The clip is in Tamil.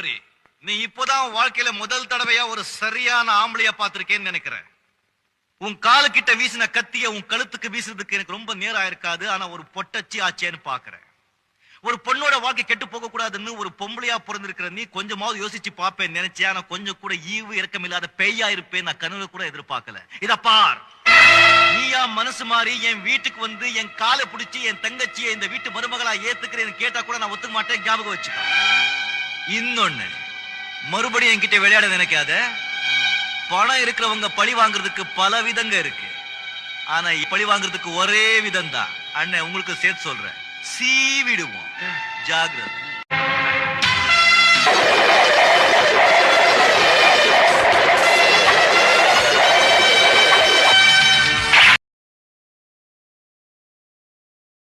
ஈஸ்வரி, நீ இப்போதான் வாழ்க்கையில முதல் தடவையா ஒரு சரியான ஆம்பளையா பாத்திருக்கேன்னு நினைக்கிறேன். உன் காலு கிட்ட வீசின கத்திய உன் கழுத்துக்கு வீசுறதுக்கு எனக்கு ரொம்ப நேரம் ஆயிருக்காது. ஆனா ஒரு பொட்டச்சி ஆச்சேன்னு பாக்குறேன். ஒரு பொண்ணோட வாழ்க்கை கெட்டு போக கூடாதுன்னு ஒரு பொம்பளையா பிறந்திருக்கிற நீ கொஞ்சமாவது யோசிச்சு பாப்பேன்னு நினைச்சேன். ஆனா கொஞ்சம் கூட ஈவு இறக்கம் இல்லாத பெய்யா இருப்பேன் நான் கனவுல கூட எதிர்பார்க்கல. இத பார், நீயா மனசு மாறி என் வீட்டுக்கு வந்து என் காலை பிடிச்சி என் தங்கச்சியை இந்த வீட்டு மருமகளா ஏத்துக்கிறேன்னு கேட்டா கூட நான் ஒத்துக்க மாட்டேன். ஞாபகம் வச்சுக்க. இன்னொன்னு, மறுபடியும் என்கிட்ட விளையாட நினைக்காத. பணம் இருக்கிறவங்க பழி வாங்குறதுக்கு பல விதங்க இருக்கு. ஆனா பழி வாங்குறதுக்கு ஒரே விதம் தான். அண்ணன் உங்களுக்கு சேர்த்து சொல்றேன், சீவிடுவோம். ஜாகிரதை.